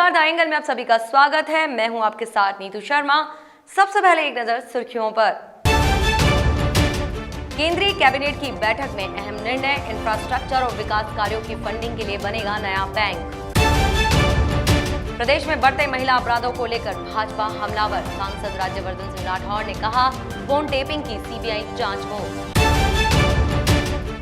नमस्कार, the angle में आप सभी का स्वागत है। मैं हूं आपके साथ नीतू शर्मा। सबसे पहले एक नजर सुर्खियों पर। केंद्रीय कैबिनेट की बैठक में अहम निर्णय, इंफ्रास्ट्रक्चर और विकास कार्यों की फंडिंग के लिए बनेगा नया बैंक। प्रदेश में बढ़ते महिला अपराधों को लेकर भाजपा हमलावर, सांसद राज्यवर्धन सिंह राठौर ने कहा फोन टेपिंग की सीबीआई जांच हो।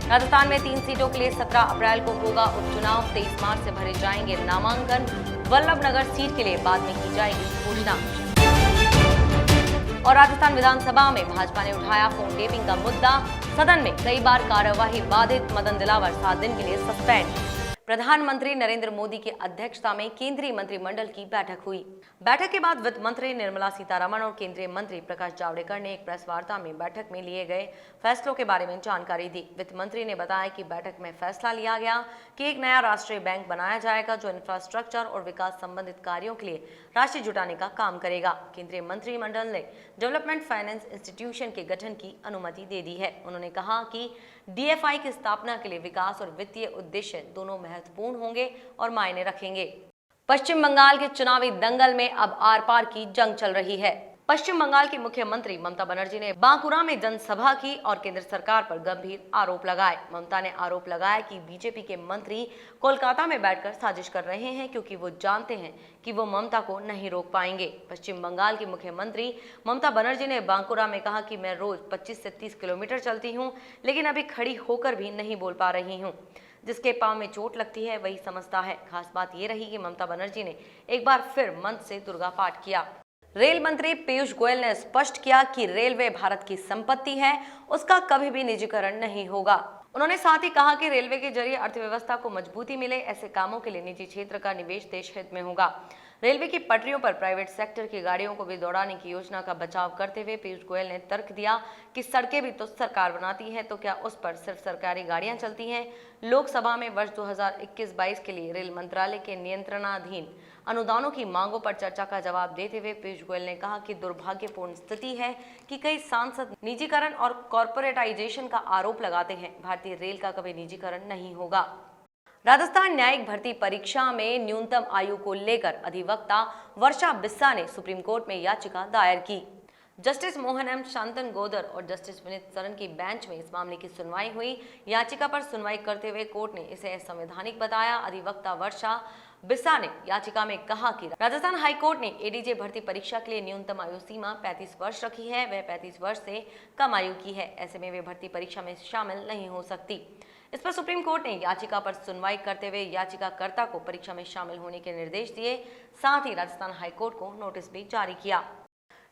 राजस्थान में 3 सीटों के लिए 17 अप्रैल को होगा उपचुनाव। 23 मार्च से भरे जाएंगे नामांकन। वल्लभनगर सीट के लिए बाद में की जाएगी घोषणा। और राजस्थान विधानसभा में भाजपा ने उठाया फोन टेपिंग का मुद्दा। सदन में कई बार कार्यवाही बाधित, मदन दिलावर 7 दिन के लिए सस्पेंड। प्रधानमंत्री नरेंद्र मोदी की अध्यक्षता में केंद्रीय मंत्रिमंडल की बैठक हुई। बैठक के बाद वित्त मंत्री निर्मला सीतारमण और केंद्रीय मंत्री प्रकाश जावड़ेकर ने एक प्रेस वार्ता में बैठक में लिए गए फैसलों के बारे में जानकारी दी। वित्त मंत्री ने बताया कि बैठक में फैसला लिया गया कि एक नया राष्ट्रीय बैंक बनाया जाएगा जो इंफ्रास्ट्रक्चर और विकास संबंधित कार्यों के लिए राशि जुटाने का काम करेगा। केंद्रीय मंत्रिमंडल ने डेवलपमेंट फाइनेंस इंस्टीट्यूशन के गठन की अनुमति दे दी है। उन्होंने कहा कि डीएफआई की स्थापना के लिए विकास और वित्तीय उद्देश्य दोनों महत्वपूर्ण होंगे और मायने रखेंगे। पश्चिम बंगाल के चुनावी दंगल में अब आर पार की जंग चल रही है। पश्चिम बंगाल की मुख्यमंत्री ममता बनर्जी ने बांकुरा में जनसभा की और केंद्र सरकार पर गंभीर आरोप लगाए। ममता ने आरोप लगाया कि बीजेपी के मंत्री कोलकाता में बैठकर साजिश कर रहे हैं क्योंकि वो जानते हैं कि वो ममता को नहीं रोक पाएंगे। पश्चिम बंगाल की मुख्यमंत्री ममता बनर्जी ने बांकुरा में कहा कि मैं रोज 25 से 30 किलोमीटर चलती हूँ, लेकिन अभी खड़ी होकर भी नहीं बोल पा रही हूँ। जिसके पांव में चोट लगती है वही समझता है। खास बात ये रही कि ममता बनर्जी ने एक बार फिर मंच से दुर्गा पाठ किया। रेल मंत्री पीयूष गोयल ने स्पष्ट किया कि रेलवे भारत की संपत्ति है, उसका कभी भी निजीकरण नहीं होगा। उन्होंने साथ ही कहा कि रेलवे के जरिए अर्थव्यवस्था को मजबूती मिले, ऐसे कामों के लिए निजी क्षेत्र का निवेश देश हित में होगा। रेलवे की पटरियों पर प्राइवेट सेक्टर की गाड़ियों को भी दौड़ाने की योजना का बचाव करते हुए पीयूष गोयल ने तर्क दिया कि सड़कें भी तो सरकार बनाती है, तो क्या उस पर सिर्फ सरकारी गाड़ियां चलती हैं। लोकसभा में वर्ष 2021-22 के लिए रेल मंत्रालय के नियंत्रणाधीन अनुदानों की मांगों पर चर्चा का जवाब देते हुए पीयूष गोयल ने कहा कि दुर्भाग्यपूर्ण स्थिति है कि कई सांसद निजीकरण और कॉर्पोरेटाइजेशन का आरोप लगाते हैं। भारतीय रेल का कभी निजीकरण नहीं होगा। राजस्थान न्यायिक भर्ती परीक्षा में न्यूनतम आयु को लेकर अधिवक्ता वर्षा बिस्सा ने सुप्रीम कोर्ट में याचिका दायर की। जस्टिस मोहन एम शांतनगोदर और जस्टिस विनीत सरन की बेंच में इस मामले की सुनवाई हुई। याचिका पर सुनवाई करते हुए कोर्ट ने इसे असंवैधानिक बताया। अधिवक्ता वर्षा बिस्सा ने याचिका में कहा कि राजस्थान हाईकोर्ट ने एडीजे भर्ती परीक्षा के लिए न्यूनतम आयु सीमा 35 वर्ष रखी है। वह 35 वर्ष से कम आयु की है, ऐसे में वे भर्ती परीक्षा में शामिल नहीं हो सकती। इस पर सुप्रीम कोर्ट ने याचिका पर सुनवाई करते हुए याचिकाकर्ता को परीक्षा में शामिल होने के निर्देश दिए। साथ ही राजस्थान हाईकोर्ट को नोटिस भी जारी किया।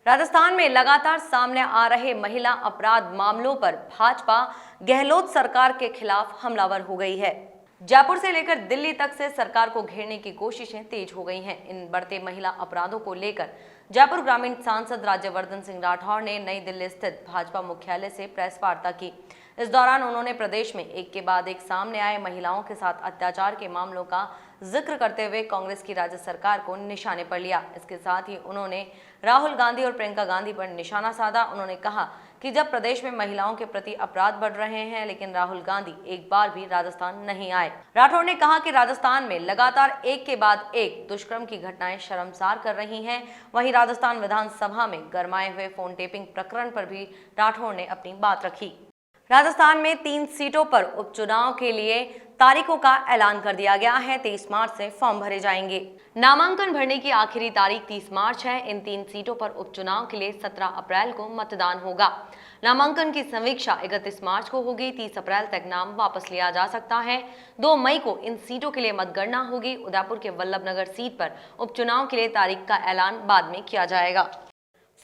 राजस्थान में लगातार सामने आ रहे महिला अपराध मामलों पर भाजपा गहलोत सरकार के खिलाफ हमलावर हो गई है। जयपुर से लेकर दिल्ली तक से सरकार को घेरने की कोशिशें तेज हो गई हैं। इन बढ़ते महिला अपराधों को लेकर जयपुर ग्रामीण सांसद राज्यवर्धन सिंह राठौर ने नई दिल्ली स्थित भाजपा मुख्यालय से प्रेस वार्ता की। इस दौरान उन्होंने प्रदेश में एक के बाद एक सामने आए महिलाओं के साथ अत्याचार के मामलों का जिक्र करते हुए कांग्रेस की राज्य सरकार को निशाने पर लिया। इसके साथ ही उन्होंने राहुल गांधी और प्रियंका गांधी पर निशाना साधा। उन्होंने कहा कि जब प्रदेश में महिलाओं के प्रति अपराध बढ़ रहे हैं, लेकिन राहुल गांधी एक बार भी राजस्थान नहीं आए। राठौर ने कहा कि राजस्थान में लगातार एक के बाद एक दुष्कर्म की घटनाएं शर्मसार कर रही हैं। वहीं राजस्थान विधानसभा में गरमाए हुए फोन टेपिंग प्रकरण पर भी राठौर ने अपनी बात रखी। राजस्थान में 3 सीटों पर उपचुनाव के लिए तारीखों का ऐलान कर दिया गया है। 23 मार्च से फॉर्म भरे जाएंगे। नामांकन भरने की आखिरी तारीख 30 मार्च है। इन 3 सीटों पर उपचुनाव के लिए 17 अप्रैल को मतदान होगा। नामांकन की समीक्षा 31 मार्च को होगी। 30 अप्रैल तक नाम वापस लिया जा सकता है। 2 मई को इन सीटों के लिए मतगणना होगी। उदयपुर के वल्लभनगर सीट पर उपचुनाव के लिए तारीख का ऐलान बाद में किया जाएगा।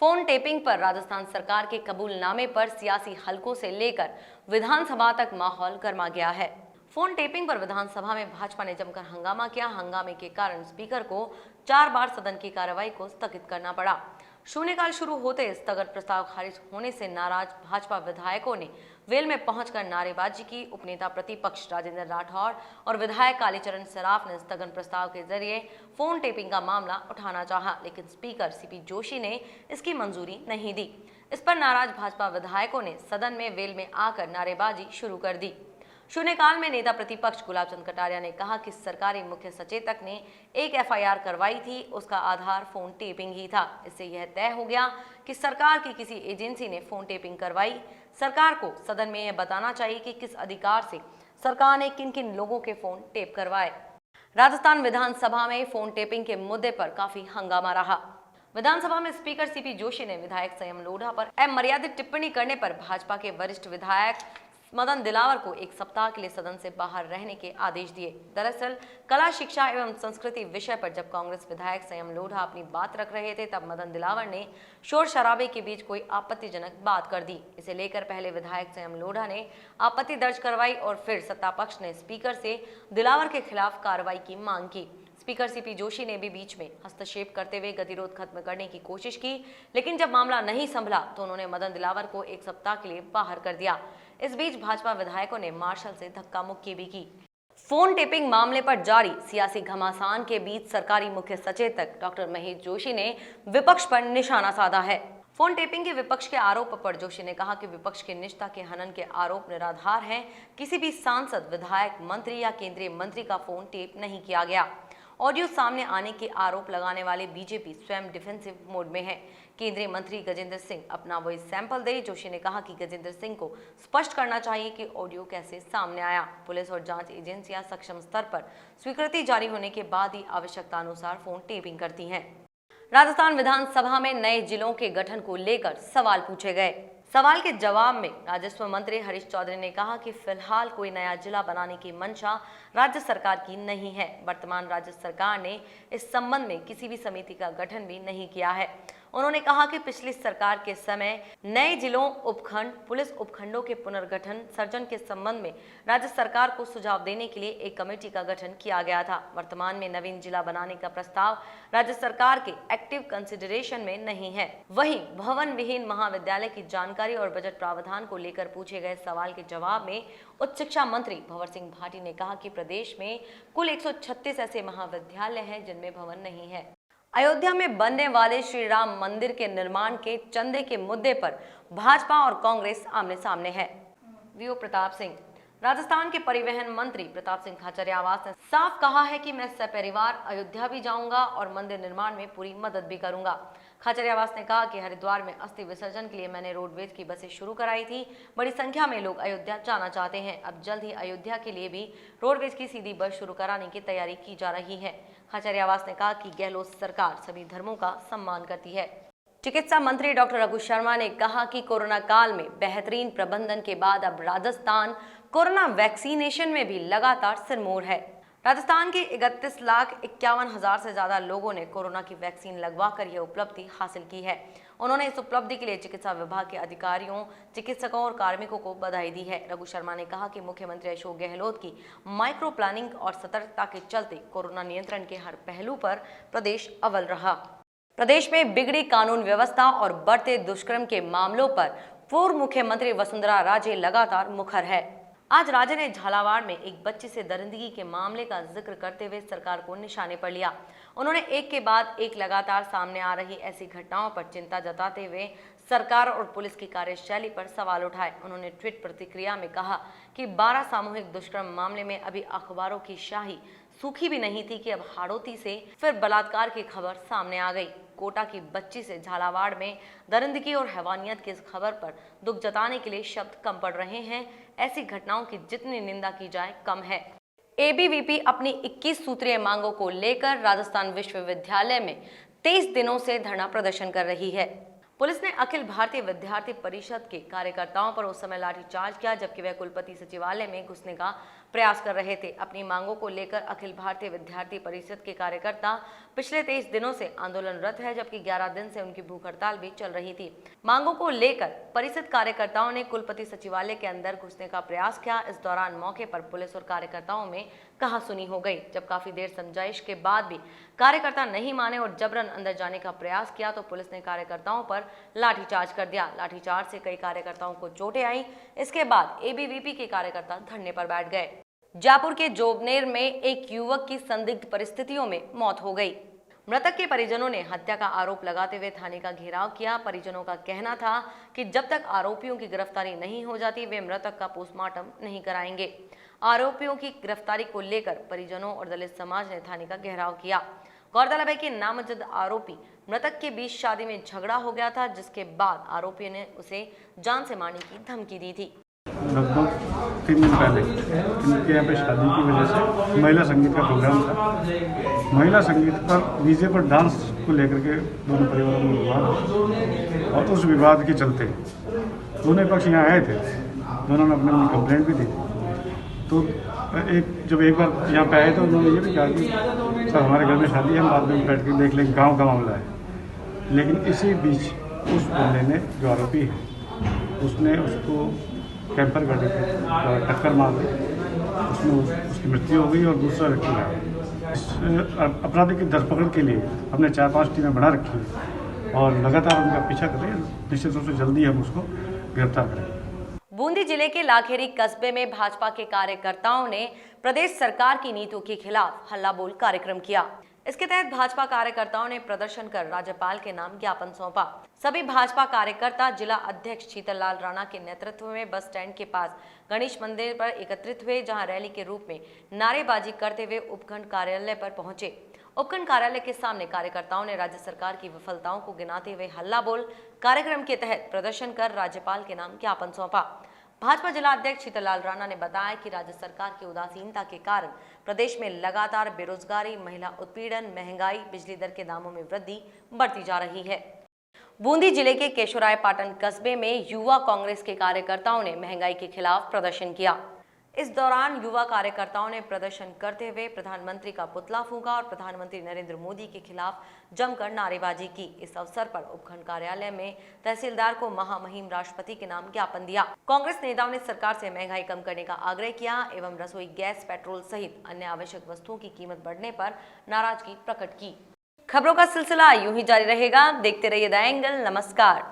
फोन टेपिंग पर राजस्थान सरकार के कबूलनामे पर सियासी हलकों से लेकर विधानसभा तक माहौल गर्मा गया है। फोन टेपिंग पर विधानसभा में भाजपा ने जमकर हंगामा किया। हंगामे के कारण स्पीकर को 4 बार सदन की कार्रवाई को स्थगित करना पड़ा। शून्यकाल शुरू होते स्थगन प्रस्ताव खारिज होने से नाराज भाजपा विधायकों ने वेल में पहुंचकर नारेबाजी की। उपनेता प्रतिपक्ष राजेंद्र राठौर और विधायक कालीचरण सराफ ने स्थगन प्रस्ताव के जरिए फोन टेपिंग का मामला उठाना चाहा, लेकिन स्पीकर सीपी जोशी ने इसकी मंजूरी नहीं दी। इस पर नाराज भाजपा विधायकों ने सदन में वेल में आकर नारेबाजी शुरू कर दी। शून्यकाल में नेता प्रतिपक्ष गुलाब चंद कटारिया ने कहा कि सरकारी मुख्य सचेतक ने एक एफआईआर करवाई थी, उसका आधार फोन टेपिंग ही था। इससे यह तय हो गया कि सरकार की किसी एजेंसी ने फोन टेपिंग करवाई। सरकार को सदन में यह बताना चाहिए कि किस अधिकार से सरकार ने किन किन लोगों के फोन टेप करवाए। राजस्थान विधानसभा में फोन टेपिंग के मुद्दे पर काफी हंगामा रहा। विधानसभा में स्पीकर सीपी जोशी ने विधायक संयम लोढ़ा पर अमर्यादित टिप्पणी करने पर भाजपा के वरिष्ठ विधायक मदन दिलावर को एक सप्ताह के लिए सदन से बाहर रहने के आदेश दिए। दरअसल कला, शिक्षा एवं संस्कृति विषय पर जब कांग्रेस विधायक संयम लोढ़ा अपनी बात रख रहे थे, तब मदन दिलावर ने शोर शराबे के बीच कोई आपत्तिजनक बात कर दी। इसे लेकर पहले विधायक संयम लोढ़ा ने आपत्ति दर्ज करवाई और फिर सत्तापक्ष ने स्पीकर से दिलावर के खिलाफ कार्रवाई की मांग की। स्पीकर सीपी जोशी ने भी बीच में हस्तक्षेप करते हुए गतिरोध खत्म करने की कोशिश की, लेकिन जब मामला नहीं संभला तो उन्होंने मदन दिलावर को एक सप्ताह के लिए बाहर कर दिया। इस बीच भाजपा विधायकों ने मार्शल से धक्का मुक्की भी की। फोन टेपिंग मामले पर जारी सियासी घमासान के बीच सरकारी मुख्य सचेतक डॉक्टर महेश जोशी ने विपक्ष पर निशाना साधा है। फोन टेपिंग के विपक्ष के आरोप पर जोशी ने कहा कि विपक्ष के निष्ठा के हनन के आरोप निराधार हैं। किसी भी सांसद, विधायक, मंत्री या केंद्रीय मंत्री का फोन टेप नहीं किया गया। ऑडियो सामने आने के आरोप लगाने वाले बीजेपी स्वयं डिफेंसिव मोड में है। केंद्रीय मंत्री गजेंद्र सिंह अपना वॉइस सैंपल दे। जोशी ने कहा कि गजेंद्र सिंह को स्पष्ट करना चाहिए कि ऑडियो कैसे सामने आया। पुलिस और जांच एजेंसियां सक्षम स्तर पर स्वीकृति जारी होने के बाद ही आवश्यकता अनुसार फोन टेपिंग करती हैं। राजस्थान विधानसभा में नए जिलों के गठन को लेकर सवाल पूछे गए। सवाल के जवाब में राजस्व मंत्री हरीश चौधरी ने कहा कि फिलहाल कोई नया जिला बनाने की मंशा राज्य सरकार की नहीं है। वर्तमान राज्य सरकार ने इस संबंध में किसी भी समिति का गठन भी नहीं किया है। उन्होंने कहा कि पिछली सरकार के समय नए जिलों, उपखंड, पुलिस उपखंडों के पुनर्गठन सर्जन के संबंध में राज्य सरकार को सुझाव देने के लिए एक कमेटी का गठन किया गया था। वर्तमान में नवीन जिला बनाने का प्रस्ताव राज्य सरकार के एक्टिव कंसिडरेशन में नहीं है। वहीं भवन विहीन महाविद्यालय की जानकारी और बजट प्रावधान को लेकर पूछे गए सवाल के जवाब में उच्च शिक्षा मंत्री भंवर सिंह भाटी ने कहा कि प्रदेश में कुल 136 ऐसे महाविद्यालय हैं जिनमें भवन नहीं है। अयोध्या में बनने वाले श्री राम मंदिर के निर्माण के चंदे के मुद्दे पर भाजपा और कांग्रेस आमने सामने है। वीओ प्रताप सिंह। राजस्थान के परिवहन मंत्री प्रताप सिंह खाचरियावास ने साफ कहा है कि मैं सपरिवार अयोध्या भी जाऊंगा और मंदिर निर्माण में पूरी मदद भी करूंगा। खाचरियावास ने कहा कि हरिद्वार में अस्थि विसर्जन के लिए मैंने रोडवेज की बसें शुरू कराई थी। बड़ी संख्या में लोग अयोध्या जाना चाहते हैं। अब जल्द ही अयोध्या के लिए भी रोडवेज की सीधी बस शुरू कराने की तैयारी की जा रही है। खाचरियावास ने कहा कि गहलोत सरकार सभी धर्मों का सम्मान करती है। चिकित्सा मंत्री डॉक्टर रघु शर्मा ने कहा कि कोरोना काल में बेहतरीन प्रबंधन के बाद अब राजस्थान कोरोना वैक्सीनेशन में भी लगातार सिरमौर है। राजस्थान के 31,51,000 से ज्यादा लोगों ने कोरोना की वैक्सीन लगवाकर यह उपलब्धि हासिल की है। उन्होंने इस उपलब्धि के लिए चिकित्सा विभाग के अधिकारियों, चिकित्सकों और कार्मिकों को बधाई दी है। रघु शर्मा ने कहा कि मुख्यमंत्री अशोक गहलोत की माइक्रो प्लानिंग और सतर्कता के चलते कोरोना नियंत्रण के हर पहलू पर प्रदेश अव्वल रहा। प्रदेश में बिगड़ी कानून व्यवस्था और बढ़ते दुष्कर्म के मामलों पर पूर्व मुख्यमंत्री वसुंधरा राजे लगातार मुखर है। आज राजे ने झालावाड़ में एक बच्ची से दरिंदगी के मामले का जिक्र करते हुए सरकार को निशाने पर लिया। उन्होंने एक के बाद एक लगातार सामने आ रही ऐसी घटनाओं पर चिंता जताते हुए सरकार और पुलिस की कार्यशैली पर सवाल उठाए। उन्होंने ट्वीट प्रतिक्रिया में कहा कि 12 सामूहिक दुष्कर्म मामले में अभी अखबारों की शाही सूखी भी नहीं थी कि अब हाड़ौती से फिर बलात्कार की खबर सामने आ गई। कोटा की बच्ची से झालावाड़ में दरिंदगी और हैवानियत की इस खबर पर दुख जताने के लिए शब्द कम पड़ रहे हैं। ऐसी घटनाओं की जितनी निंदा की जाए कम है। एबीवीपी अपनी 21 सूत्रीय मांगों को लेकर राजस्थान विश्वविद्यालय में 23 दिनों से धरना प्रदर्शन कर रही है। पुलिस ने अखिल भारतीय विद्यार्थी परिषद के कार्यकर्ताओं पर उस समय लाठीचार्ज किया जबकि वह कुलपति सचिवालय में घुसने का प्रयास कर रहे थे। अपनी मांगों को लेकर अखिल भारतीय विद्यार्थी परिषद के कार्यकर्ता पिछले 23 दिनों से आंदोलनरत है जबकि 11 दिन से उनकी भूख हड़ताल भी चल रही थी। मांगों को लेकर परिषद कार्यकर्ताओं ने कुलपति सचिवालय के अंदर घुसने का प्रयास किया। इस दौरान मौके पर पुलिस और कार्यकर्ताओं में कहासुनी हो गई। जब काफी देर समझाइश के बाद भी कार्यकर्ता नहीं माने और जबरन अंदर जाने का प्रयास किया तो पुलिस ने कार्यकर्ताओं पर लाठीचार्ज कर दिया। लाठीचार्ज से कई कार्यकर्ताओं को चोटें आई। इसके बाद एबीवीपी के कार्यकर्ता धरने पर बैठ गए। जयपुर के जोबनेर में एक युवक की संदिग्ध परिस्थितियों में मौत हो गई। मृतक के परिजनों ने हत्या का आरोप लगाते हुए थाने का घेराव किया। परिजनों का कहना था कि जब तक आरोपियों की गिरफ्तारी नहीं हो जाती वे मृतक का पोस्टमार्टम नहीं कराएंगे। आरोपियों की गिरफ्तारी को लेकर परिजनों और दलित समाज ने थाने का घेराव किया। गौरतलब है कि नामजद आरोपी मृतक के बीच शादी में झगड़ा हो गया था, जिसके बाद आरोपी ने उसे जान से मारने की धमकी दी थी। लगभग 3 दिन पहले इनके यहाँ पे शादी की वजह से महिला संगीत का प्रोग्राम था। महिला संगीत पर डीजे पर डांस को लेकर के दोनों परिवारों में विवाद हुआ और उस विवाद के चलते दोनों पक्ष यहाँ आए थे। दोनों ने अपनी कंप्लेंट भी दी। तो जब एक बार यहाँ पे आए तो उन्होंने ये भी कहा कि सर हमारे घर में शादी है, हम बाद में बैठ के देख लेंगे, गाँव का मामला है। लेकिन इसी बीच उस बंदे ने, जो आरोपी है, उसने उसको कैंपर गाड़ी पे टक्कर मार दी। उसमें उसकी मृत्यु हो गई और दूसरा व्यक्ति घायल। इस अपराधी की धरपकड़ के लिए हमने 4-5 टीमें बढ़ा रखी है और लगातार उनका पीछा कर रहे हैं। निश्चित रूप से जल्दी हम उसको गिरफ्तार करेंगे। बूंदी जिले के लाखेरी कस्बे में भाजपा के कार्यकर्ताओं ने प्रदेश सरकार की नीतियों के खिलाफ हल्ला बोल कार्यक्रम किया। इसके तहत भाजपा कार्यकर्ताओं ने प्रदर्शन कर राज्यपाल के नाम ज्ञापन सौंपा। सभी भाजपा कार्यकर्ता जिला अध्यक्ष शीतल लाल राणा के नेतृत्व में बस स्टैंड के पास गणेश मंदिर पर एकत्रित हुए, जहां रैली के रूप में नारेबाजी करते हुए उपखंड कार्यालय पर पहुंचे। उपखंड कार्यालय के सामने कार्यकर्ताओं ने राज्य सरकार की विफलताओं को गिनाते हुए हल्ला बोल कार्यक्रम के तहत प्रदर्शन कर राज्यपाल के नाम ज्ञापन सौंपा। भाजपा जिला अध्यक्ष शीतल लाल राणा ने बताया कि राज्य सरकार की उदासीनता के कारण प्रदेश में लगातार बेरोजगारी, महिला उत्पीड़न, महंगाई, बिजली दर के दामों में वृद्धि बढ़ती जा रही है। बूंदी जिले के केशवरायपाटन कस्बे में युवा कांग्रेस के कार्यकर्ताओं ने महंगाई के खिलाफ प्रदर्शन किया। इस दौरान युवा कार्यकर्ताओं ने प्रदर्शन करते हुए प्रधानमंत्री का पुतला फूंका और प्रधानमंत्री नरेंद्र मोदी के खिलाफ जमकर नारेबाजी की। इस अवसर पर उपखंड कार्यालय में तहसीलदार को महामहिम राष्ट्रपति के नाम ज्ञापन दिया। कांग्रेस नेताओं ने सरकार से महंगाई कम करने का आग्रह किया एवं रसोई गैस, पेट्रोल सहित अन्य आवश्यक वस्तुओं की कीमत बढ़ने पर नाराजगी प्रकट की। खबरों का सिलसिला यूं ही जारी रहेगा। देखते रहिए द एंगल। नमस्कार।